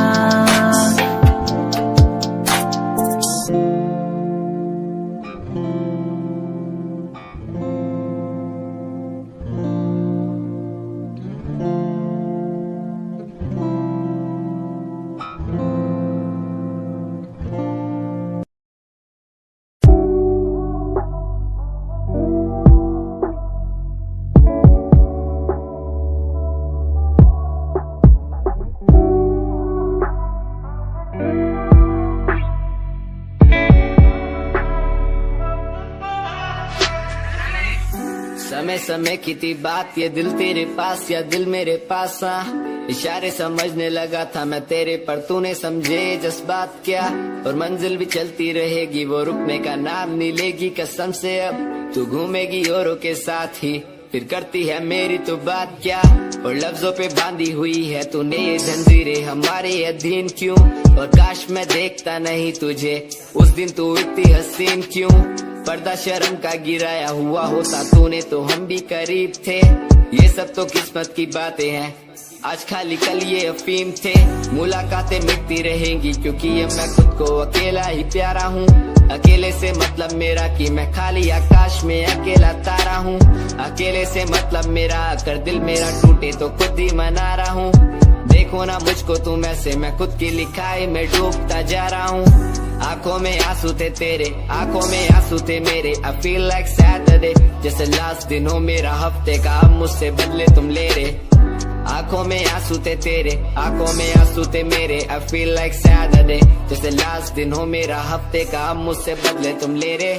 समय समय की थी बात, ये दिल तेरे पास या दिल मेरे पास। इशारे समझने लगा था मैं तेरे, पर तूने समझे जज्बात क्या। और मंजिल भी चलती रहेगी, वो रुकने का नाम नहीं लेगी कसम से। अब तू घूमेगी औरों के साथ ही, फिर करती है मेरी तो बात क्या। और लफ्जों पे बांधी हुई है तूने ये जंजीरें, हमारे अधीन क्यों। और काश मैं देखता नहीं तुझे उस दिन, तू इतनी हसीन क्यों। पर्दा शर्म का गिराया हुआ होता तूने तो हम भी करीब थे। ये सब तो किस्मत की बातें हैं, आज खाली कल ये अफीम थे। मुलाकातें मिटती रहेंगी क्योंकि ये मैं खुद को अकेला ही प्यारा हूँ। अकेले से मतलब मेरा कि मैं खाली आकाश में अकेला तारा हूँ। अकेले से मतलब मेरा अगर दिल मेरा टूटे तो खुद ही मना रहा हूँ। देखो ना मुझको तुम ऐसे, मैं खुद की लिखाई में डूबता जा रहा हूँ। आंखों में आंसू थे तेरे, आंखों में आंसू थे मेरे। I feel like Saturday, जैसे लास्ट दिन हो मेरा हफ्ते का, अब मुझसे बदले तुम ले रहे। आंखों में आंसू थे तेरे, आंखों में आंसू थे मेरे। I feel like Saturday, जैसे लास्ट दिन हो मेरा हफ्ते का, अब मुझसे बदले तुम ले रहे।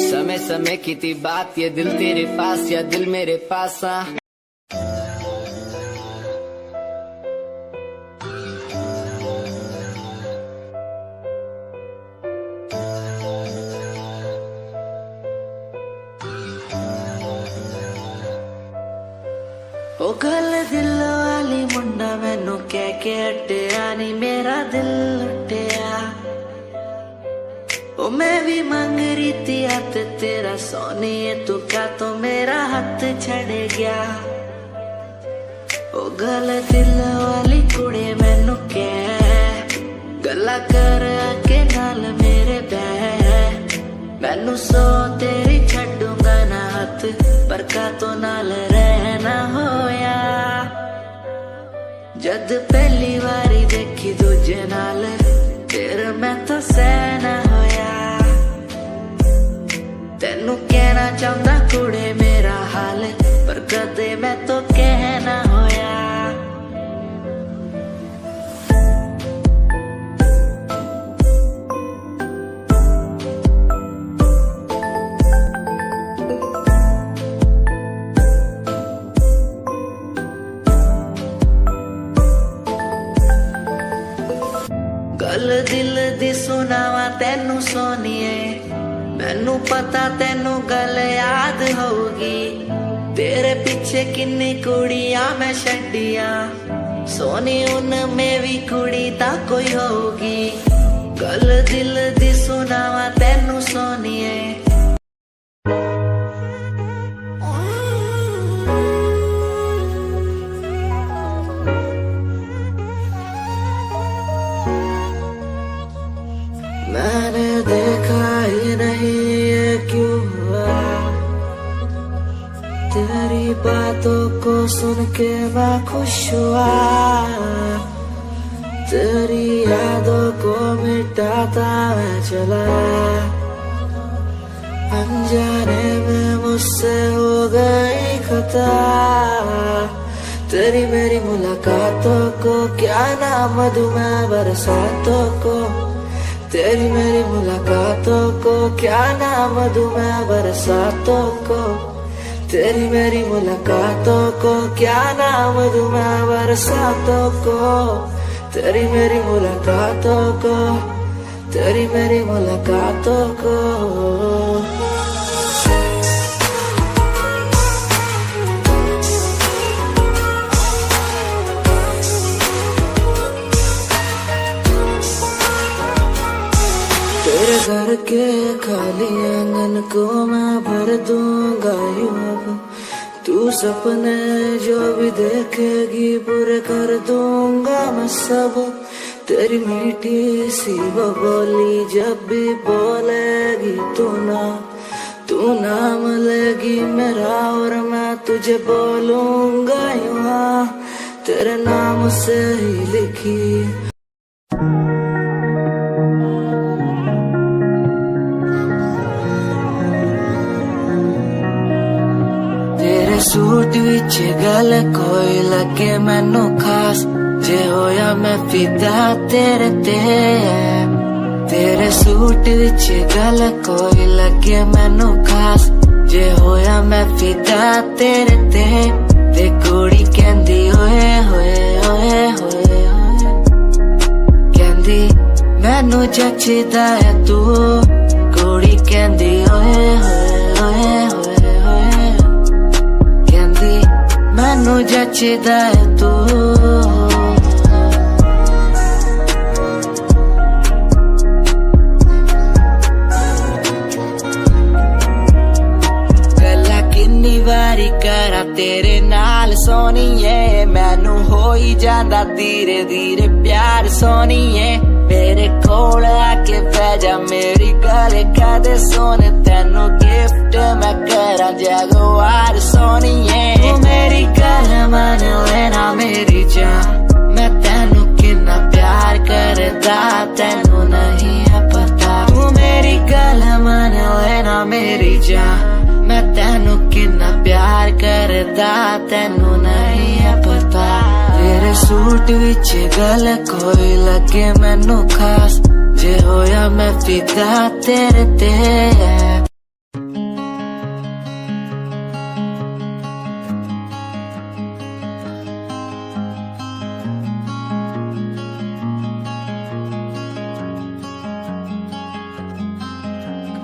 समय समय की थी बात, ये दिल तेरे पास या दिल मेरे पास। ओ गल दिल वाली मुंडा मैनू कह के हटिया नी, मेरा दिल लुटिया। ओ मैं भी मांग रही थी हाथ तेरा सोनिए, तू क्या तो मेरा हाथ छड़ गया। ओ गल दिल वाली कुड़ी मैनू कह गल्ला कर के नाल मेरे बह। मैनू सो तेरी छड्डूंगा ना हाथ, पर का तो नाल रहना होया। जद पहली बारी देखी दूजे नाल, फिर मैं तो सहना होया। तेनू कहना चाहता कुड़े मेरा हाल, पर कदे मैं तो कहना होया। दिल दी सुनावा तेनू सोनिए मैनू पता तेनू गल याद होगी तेरे पीछे किन्नी कुड़ियां मैं छड्डियां सोनी उनमें भी कुड़ी ता कोई होगी गल दिल दी सुनावा तेनू सोनिए मैंने देखा ही नहीं ये क्यों हुआ तेरी बातों को सुन के मैं खुश हुआ तेरी यादों को मिटाता मैं चला अनजाने में मुझसे हो गई खता तेरी मेरी मुलाकातों को क्या नाम दूं मैं बरसातों को तेरी मेरी मुलाकातों को क्या नाम दूं मैं बरसातों को तेरी मेरी मुलाकातों को क्या नाम दूं मैं बरसातों को तेरी मेरी मुलाकातों को तेरी मेरी मुलाकातों को तेरे घर के खाली आंगन को मैं भर दूंगा यूं अब तू सपने जो भी देखेगी पूरे कर दूंगा मैं सब तेरी मीठी सी वो बोली जब भी बोलेगी तू नाम लेगी मेरा और मैं तुझे बोलूंगा यूं तेरे नाम से ही लिखी सूट विच गल कोई लगे मैनू खास जे होया मैं फिदा तेरे ते तेरे सूट विच गल कोई लगे मैनू खास जे होया मैं फिदा तेरे ते कुड़ी कहंदी ओए होए ओए होए कहंदी मैनू जचदा है तू कुड़ी कहंदी ओए होए ओए होए मैनू जचदा है तू गल्ला किन्नी वारी करा तेरे नाल सोनिए मैनू हो ही जांदा धीरे धीरे प्यार सोनिए मेरे कोल आके बह जा मेरी गल कदे सोने तेनू गिफ्ट मैं करा जगवार सोनिए मेरी गल मन लेना मेरी जान मैं तेनू कितना प्यार करदा तेनू नहीं है पता तू मेरी गल मन लेना मेरी जान मैं तेनू कितना प्यार करदा तेनू नहीं है पता तेरे सूट विच गल कोई लगे मैनू खास जे होया मैं फिदा तेरे ते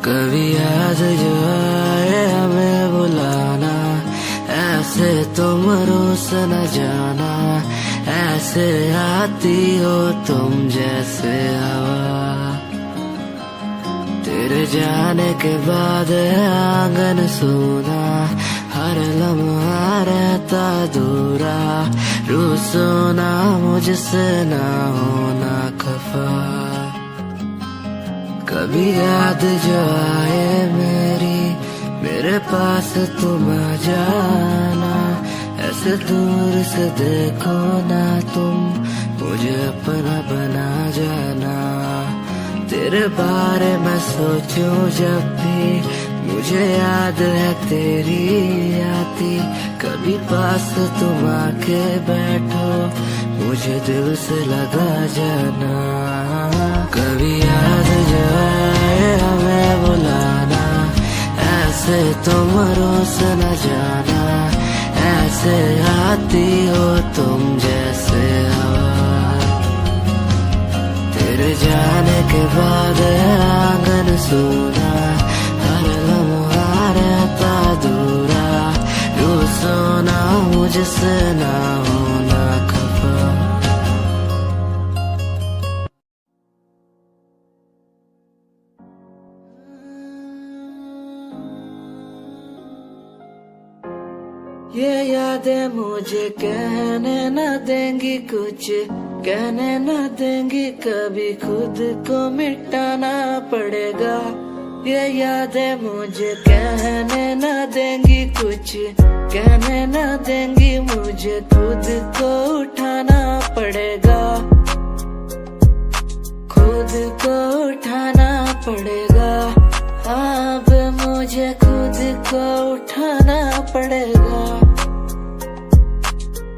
कभी याद जो आए हमें बुलाना ऐसे तुम रूस न जाना ऐसे आती हो तुम जैसे हवा तेरे जाने के बाद आंगन सूना हर लम्हा रहता दूरा रूसोना मुझसे ना होना खफा कभी याद जो आए मेरे पास तुम आ जाना ऐसे दूर से देखो ना तुम मुझे अपना बना जाना तेरे बारे में सोचूं जब भी मुझे याद है तेरी आती कभी पास तुम आके बैठो मुझे दिल से लगा जाना कभी याद जो आए हमें बुलाना ऐसे तुम रोज न जाना ऐसे आती हो तुम जैसे हवा तेरे तेरे जाने के बाद है आंगन सोना, हर लम्हा रहता दूरा, यूं सोना मुझसे ना होना खफा। ये यादें मुझे कहने न देंगी कुछ, कहने न देंगी कभी, खुद को मिटाना पड़ेगा। ये यादें मुझे कहने न देंगी कुछ, कहने न देंगी मुझे, खुद को उठाना पड़ेगा, खुद को उठाना पड़ेगा। अब मुझे खुद को उठाना पड़ेगा,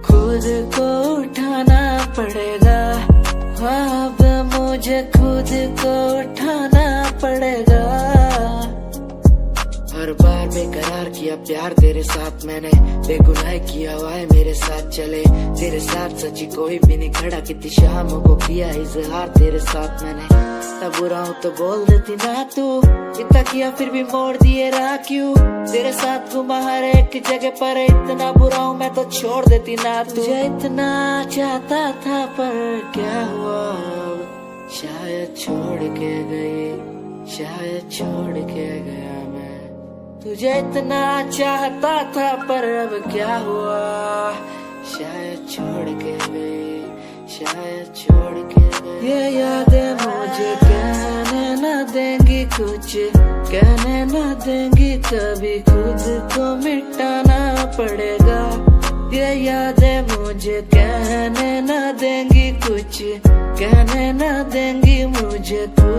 खुद को उठाना पड़ेगा। अब मुझे खुद को उठाना पड़ेगा। हर बार बेकरार किया प्यार तेरे साथ मैंने, बेगुनाह किया हुआ है मेरे साथ चले, तेरे साथ सच्ची कोई भी नहीं खड़ा, कितनी शामों को किया इजहार तेरे साथ मैंने। तब बुरा हूँ तो बोल देती ना तू, इतना किया फिर भी मोड़ दिए राह क्यों, तेरे साथ घुमा हर एक जगह पर, इतना बुरा हूँ मैं तो छोड़ देती ना तू। तुझे इतना चाहता था पर क्या हुआ अब, शायद छोड़ के गई, शायद छोड़ के गया मैं। तुझे इतना चाहता था पर अब क्या हुआ, शायद छोड़ के गई, शायद छोड़ के गई। ये यादें मुझे कहने न देंगी कुछ, कहने न देंगी कभी, खुद को मिटाना पड़ेगा। ये यादें मुझे कहने न देंगी कुछ, कहने न देंगी मुझे, खुद